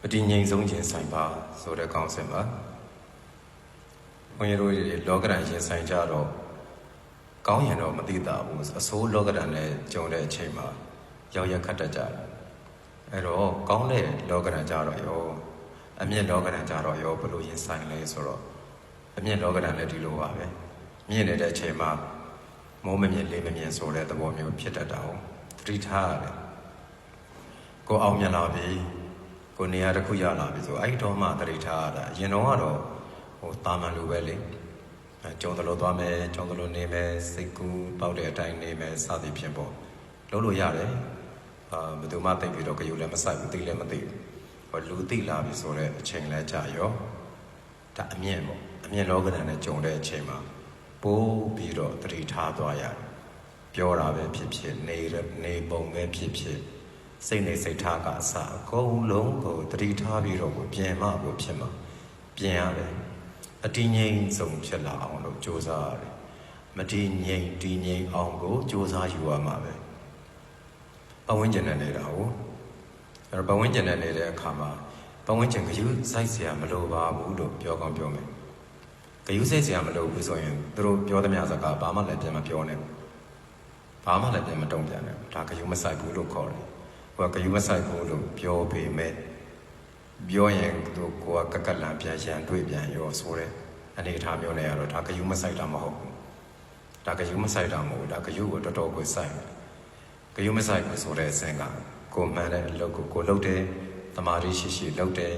အတည်ငြိမ်ဆုံးခြင်းဆိုင်ပါဆိုတဲ့ကောင်းစဉ်ပါဘုန်းကြီးတို့လောကဓာတ်ရင်ဆိုင်ကြတော့ကောင်းရင်တော့မသိတာဘူးအစိုးလောကဓာတ်နဲ့ကြုံတဲ့အချိန်မှာရောက်ရခတ်တတ်ကြတယ်အဲ့တော့ကောင်းတဲ့လောကဓာတ်ကြတော့ရောအမြင့်လောကဓာတ်ကြတော့ရောဘယ်လိုရင်ဆိုင်လဲဆိုတော့အမြင့်လောကဓာတ်လည်းဒီလိုပါပဲမြင့်နေတဲ့အချိန်မှာမိုးမမြင့်လေးမမြင့်ဆိုတဲ့သဘောမျိုးဖြစ်တတ်တာ哦သတိထားရတယ်ကိုအောင်မြင်လာပြီကိုနေရာတစ်ခုရလာပြီဆိုအဲ့တော့မှသတိထားရတာအရင်တော့ကတော့တာမန်လိုပဲလေကြုံတယ်လို့သွားမယ်ကြုံတယ်လို့နေမယ်စိတ်ကူးပေါက်တဲ့အတိုင်းနေမယ်စသည်ဖြင့်ပေါ့လုံးလို့ရတယ်ဘယ်သူမှသိပြီးတော့ကြိုလည်းမဆိုင်ဘူးသိလည်းမသိဘူးလူသိလာပြီဆိုတဲ့အချိန်လဲကြာရောဒါအမြင့်ပေါ့အမြင့်လောကဓာတ်နဲ့ကြုံတဲ့အချိန်မှာပိုးပြီးတော့သတိထားသွားရတယ်ပြောတာပဲဖြစ်ဖြစ်နေပုံပဲဖြစ်ဖြစ်စိတ်နဲ့စိတ်ထားကအစအကုန်လုံးကိုသတိထားပြီးတော့ပြင်မှကိုဖြစ်မှာပြင်ရတယ်အတည်ငြိမ်ဆုံးဖြစ်လာအောင်လို့ကြိုးစားရတယ်မတည်ငြိမ်တည်ငြိမ်အောင်ကိုကြိုးစားယူရမှာပဲပတ်ဝန်းကျင်နဲ့နေတာကိုအဲ့တော့ပတ်ဝန်းကျင်နဲ့နေတဲ့အခါမှာပတ်ဝန်းကျင်ကယူစိုက်เสียမလိုပါဘူးလို့ပြောကောင်းပြောမယ်ကယူစိုက်เสียမလိုဘူးဆိုရင်သူတို့ပြောသမျှစကားဘာမှလည်းပြန်မပြောနဲ့ဘာမှလည်းပြန်မတုံ့ပြန်နဲ့ဒါကယူမစိုက်ဘူးလို့ခေါ်တယ်ဟိုကယူမဆိုင်ဘူးလို့ပြောပေမဲ့ပြောရင်သူကိုကကလန်ပြန်ရန်တွေ့ပြန်ရောဆိုတဲ့အနေအထားမျိုးနဲ့ကတော့ဒါကယူမဆိုင်တာမဟုတ်ဘူးဒါကယူမဆိုင်တာမဟုတ်ဘူးဒါကယူကိုတော်တော်ကိုစိုက်ကယူမဆိုင်ဘူးဆိုတဲ့အစဉ်ကကိုမှန်တဲ့အလုပ်ကိုလုပ်တယ်တမာရီရှိလုပ်တယ်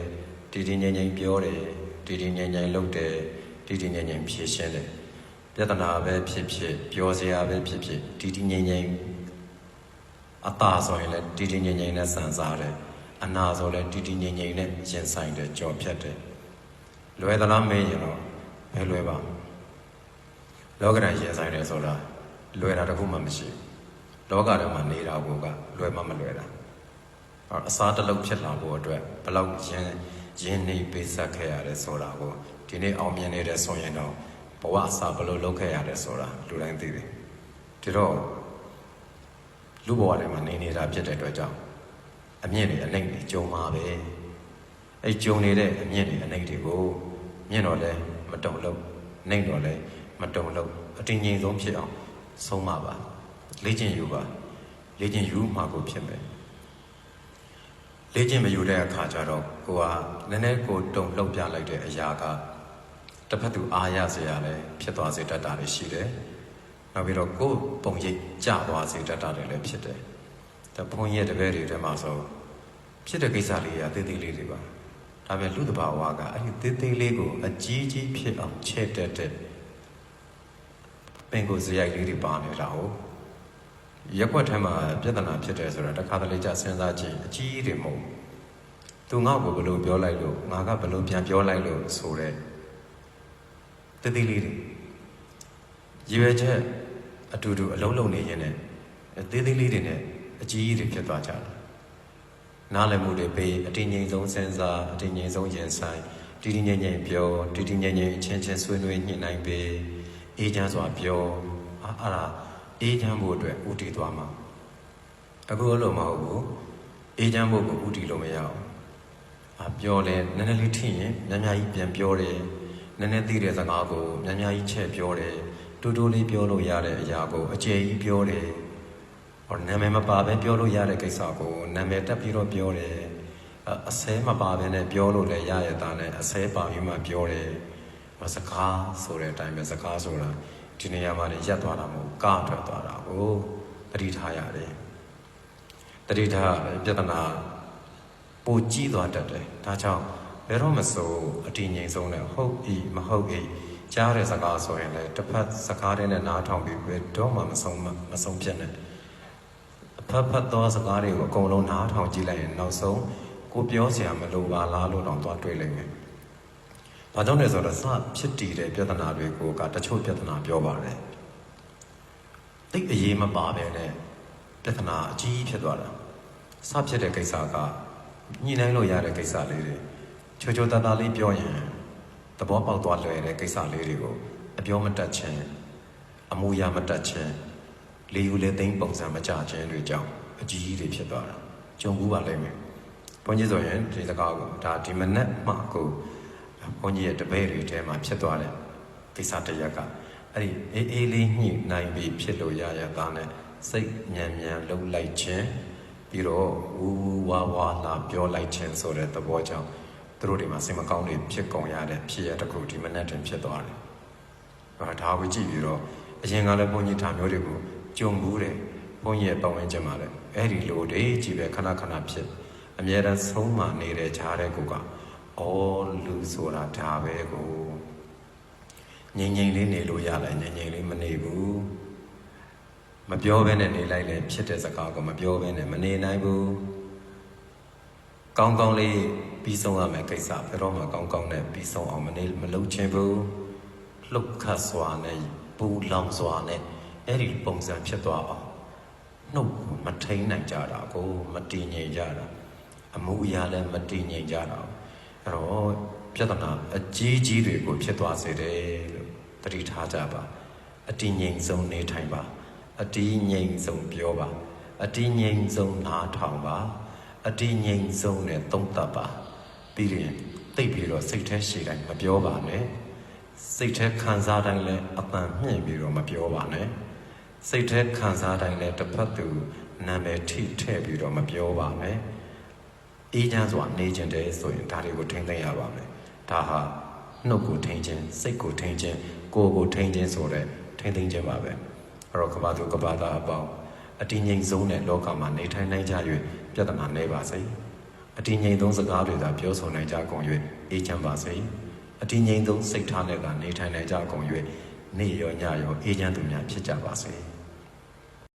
တည်တည်ငြိမ်ငြိမ်ပြောတယ်တည်တည်ငြိမ်ငြိမ်လုပ်တယ်တည်တည်ငြိမ်ငြိမ်ဖြေရှင်းတယ်ပြဿနာပဲဖြစ်ဖြစ်ပြောစရာပဲဖြစ်ဖြစ်တည်တည်ငြိမ်ငြိမ်အတာဆိုရင်လည်းတည်တည်ငြိမ်ငြိမ်နဲ့စံစားတယ်အနာဆိုလည်းတည်တည်ငြိမ်ငြိမ်နဲ့ရင်ဆိုင်တယ်ကြော်ဖြတ်တယ်လွယ်သလားမေးရင်တော့ဘယ်လွယ်ပါလောကဓာတ်ရင်ဆိုင်တယ်ဆိုတာလွယ်တာတခုမှမရှိဘူးလောကထဲမှာနေတာကိုကလွယ်မှမလွယ်တာအစားတစ်လုံးဖြစ်လာဖို့အတွက်ဘလောက်ရင်းနေပေးဆက်ခဲ့ရတယ်ဆိုတာကိုဒီနေ့အောင်မြင်နေတဲ့ဆိုရင်တော့ဘဝအစားဘလို့လုပ်ခဲ့ရတယ်ဆိုတာလူတိုင်းသိတယ်ဒီတော့လူဘဝထဲမှာနေနေတာဖြစ်တဲ့အတွက်ကြောင့်အမြင့်တွေအနှိမ့်တွေကြုံမှာပဲအဲ့ကြုံနေတဲ့အမြင့်တွေအနှိမ့်တွေကိုမြင့်တော့လဲမတုံလို့နှိမ့်တော့လဲမတုံလို့အတင်းငြိမ်ဆုံးဖြစ်အောင်ဆုံးမပါလေ့ကျင့်ယူပါလေ့ကျင့်ယူမှကိုဖြစ်မယ်လေ့ကျင့်မယူတဲ့အခါကျတော့ကိုကနည်းနည်းကိုတုံလှုပ်ပြလိုက်တဲ့အရာကတစ်ဖက်သူအားရစရာလည်းဖြစ်သွားစေတတ်တာလည်းရှိတယ်နောက်ပြီးတော့ကိုယ်ပုံရိပ်ကျသွားစေတတ်တာလည်းဖြစ်တယ်ဒါဘုန်းကြီးရဲ့တပည့်တွေထဲမှာဆိုဖြစ်တဲ့ကိစ္စလေးကသေးသေးလေးတွေပါဒါပေမဲ့လူတဘာဝကအဲ့ဒီသေးသေးလေးကိုအကြီးကြီးဖြစ်အောင်ချဲ့တက်တဲ့ပင်ကိုစရိုက်လေးတွေပါနေတာဟုတ်ရက်ွက်ထဲမှာပြဿနာဖြစ်တယ်ဆိုတာတစ်ခါတလေကျစဉ်းစားကြည့်အကြီးတွေမဟုတ်သူငါ့ကိုဘယ်လိုပြောလိုက်လို့ငါကဘယ်လိုပြန်ပြောလိုက်လို့ဆိုတဲ့သေးသေးလေးတွေရည်ရွယ်ချက်အတူတူအလုံးလုံးနေရင်လည်းသေးသေးလေးတွေနဲ့အကြီးကြီးတွေဖြစ်သွားကြတယ်နားလည်မှုတွေပေးအတင်းငြိမ်ဆုံးစဉ်းစားအတင်းငြိမ်ဆုံးရင်ဆိုင်တည်တည်ငြိမ်ငြိမ်ပြောတည်တည်ငြိမ်ငြိမ်အချင်းချင်းဆွေးနွေးညှိနှိုင်းပေးအေးချမ်းစွာပြောအဲ့ဒါအေးချမ်းဖို့အတွက်ဥတည်သွားမှာအခုလို့မဟုတ်ဘူးအေးချမ်းဖို့ကိုဥတည်လို့မရအောင်ပြောလဲနည်းနည်းလေးထိရင်များများကြီးပြန်ပြောတယ်နည်းနည်းသိတဲ့စကားကိုများများကြီးချဲ့ပြောတယ်တူတူလေးပြောလို့ရတဲ့အရာကိုအကျယ်ကြီးပြောတယ်ဟောနာမည်မပါဘဲပြောလို့ရတဲ့ကိစ္စကိုနာမည်တက်ပြီးတော့ပြောတယ်အစဲမပါဘဲနဲ့ပြောလို့လည်းရရတာနဲ့အစဲပါပြီးမှပြောတယ်စကားဆိုတဲ့အတိုင်းပဲစကားဆိုတာဒီနေရာမှာနေရက်သွားတာမဟုတ်ကထွက်သွားတာကိုတတိထားရတယ်တတိထားပြဿနာပိုကြီးသွားတတ်တယ်ဒါကြောင့်ဘယ်တော့မစိုးအတည်ငြိမ်ဆုံးနဲ့ဟုတ်ဤမဟုတ်ဤကြားတဲ့စကားဆိုရင်လည်းတစ်ဖက်စကားနဲ့နားထောင်ပြီးဘယ်တော့မှမဆုံးဖြစ်နဲ့ဖတ်သောစကားတွေကိုအကုန်လုံးနားထောင်ကြည့်လိုက်ရင်နောက်ဆုံးကိုပြောစရာမလိုပါလားလို့တော့သွားတွေ့လိမ့်မယ်။ဘာကြောင့်လဲဆိုတော့စဖြစ်တည်တဲ့ပြဿနာတွေကိုကတချို့ပြဿနာပြောပါတယ်။တိတ်အရေးမပါပဲနဲ့ပြဿနာအကြီးဖြစ်သွားတာ။စဖြစ်တဲ့ကိစ္စကညှိနှိုင်းလို့ရတဲ့ကိစ္စလေးတွေချိုချိုတသားလေးပြောရင်သဘောပေါက်သွားလွယ်တဲ့ကိစ္စလေးတွေကိုအပြောမတတ်ခြင်းအမူအရာမတတ်ခြင်းလေယူလေသိမ်းပုံစံမကြခြင်းတွေကြောင့်အကြီးကြီးတွေဖြစ်သွားတာကြုံဘူးပါလိမ့်မယ် ဘုန်းကြီးဆိုရင်ဒီစကားကိုဒါဒီမနက်မှကိုဘုန်းကြီးရဲ့တပည့်တွေထဲမှာဖြစ်သွားတဲ့ကိစ္စတစ်ရက်ကအဲ့ဒီအေးလေးညှိနိုင်ပြီးဖြစ်လို့ရသားနဲ့စိတ်ညံလှုပ်လိုက်ခြင်းပြီးတော့ဝူဝါဝါလာပြောလိုက်ခြင်းဆိုတဲ့သဘောကြောင့်သူတို့တွေမှာစိတ်မကောင်းတွေဖြစ်ကုန်ရတဲ့ဖြစ်ရတစ်ခုဒီမနက်တွင်ဖြစ်သွားတယ်။ဒါကိုကြည့်ပြီးတော့အရင်ကလည်းဘုန်းကြီးဒါမျိုးတွေကိုကြုံဘူးတယ်ဘုန်းကြီးရဲ့ပတ်ဝန်းကျင်မှာလည်းအဲ့ဒီလိုတွေကြည့်ပဲခဏခဏဖြစ်အမြဲတမ်းဆုံးမနေတဲ့ဈာတဲ့ကိုကအော်လူဆိုတာဒါပဲကိုငြိမ်ငြိမ်လေးနေလို့ရလိုက်ငြိမ်ငြိမ်လေးမနေဘူးမပြောဘဲနဲ့နေလိုက်လဲဖြစ်တဲ့စကားကိုမပြောဘဲနဲ့မနေနိုင်ဘူးကောင်းကောင်းလေးပြီးဆုံးရမယ်ကိစ္စဘယ်တော့မှကောင်းကောင်းနဲ့ပြီးဆုံးအောင်မလုပ်ချင်ဘူးလှုပ်ခတ်စွာနဲ့ပူလောင်စွာနဲ့အဲ့ဒီပုံစံဖြစ်သွားအောင်နှုတ်မထိန်နိုင်ကြတာကိုမတည်ငြိမ်ကြတာအမှုအရာလည်းမတည်ငြိမ်ကြတာအဲ့တော့ပြဿနာအကြီးကြီးတွေကိုဖြစ်သွားစေတယ်လို့သတိထားကြပါအတည်ငြိမ်ဆုံးနေထိုင်ပါအတည်ငြိမ်ဆုံးပြောပါအတည်ငြိမ်ဆုံးနားထောင်ပါအတည်ငြိမ်ဆုံးနဲ့သုံးသပ်ပါပြီးရင်သိပြီးတော့စိတ်ထဲရှိတိုင်းမပြောပါနဲ့စိတ်ထဲခံစားတိုင်းလည်းအပန်မြင့်ပြီးတော့မပြောပါနဲ့စိတ်ထဲခံစားတိုင်းလည်းတစ်ဖက်သူနာမည်ထိထည့်ပြီးတော့မပြောပါနဲ့အေးချမ်းစွာနေခြင်းတည်းဆိုရင်ဒါတွေကိုထိန်းသိမ်းရပါမယ်ဒါဟာနှုတ်ကိုထိန်းခြင်းစိတ်ကိုထိန်းခြင်းကိုယ်ကိုထိန်းခြင်းဆိုတဲ့ထိန်းသိမ်းခြင်းပါပဲအဲ့တော့ကဘာသူကဘာသာအပေါင်းအတည်ငြိမ်ဆုံးတဲ့လောကမှာနေထိုင်နိုင်ကြ၍ပြဿနာနည်းပါစေအတည်ငြိမ်ဆုံးစကားတွေသာပြောဆိုနိုင်ကြကုန်၍အေးချမ်းပါစေအတည်ငြိမ်ဆုံးစိတ်ထားနဲ့ကနေထိုင်နိုင်ကြကုန်၍နေ့ရောညရောအေးချမ်းသူများဖြစ်ကြပါစေ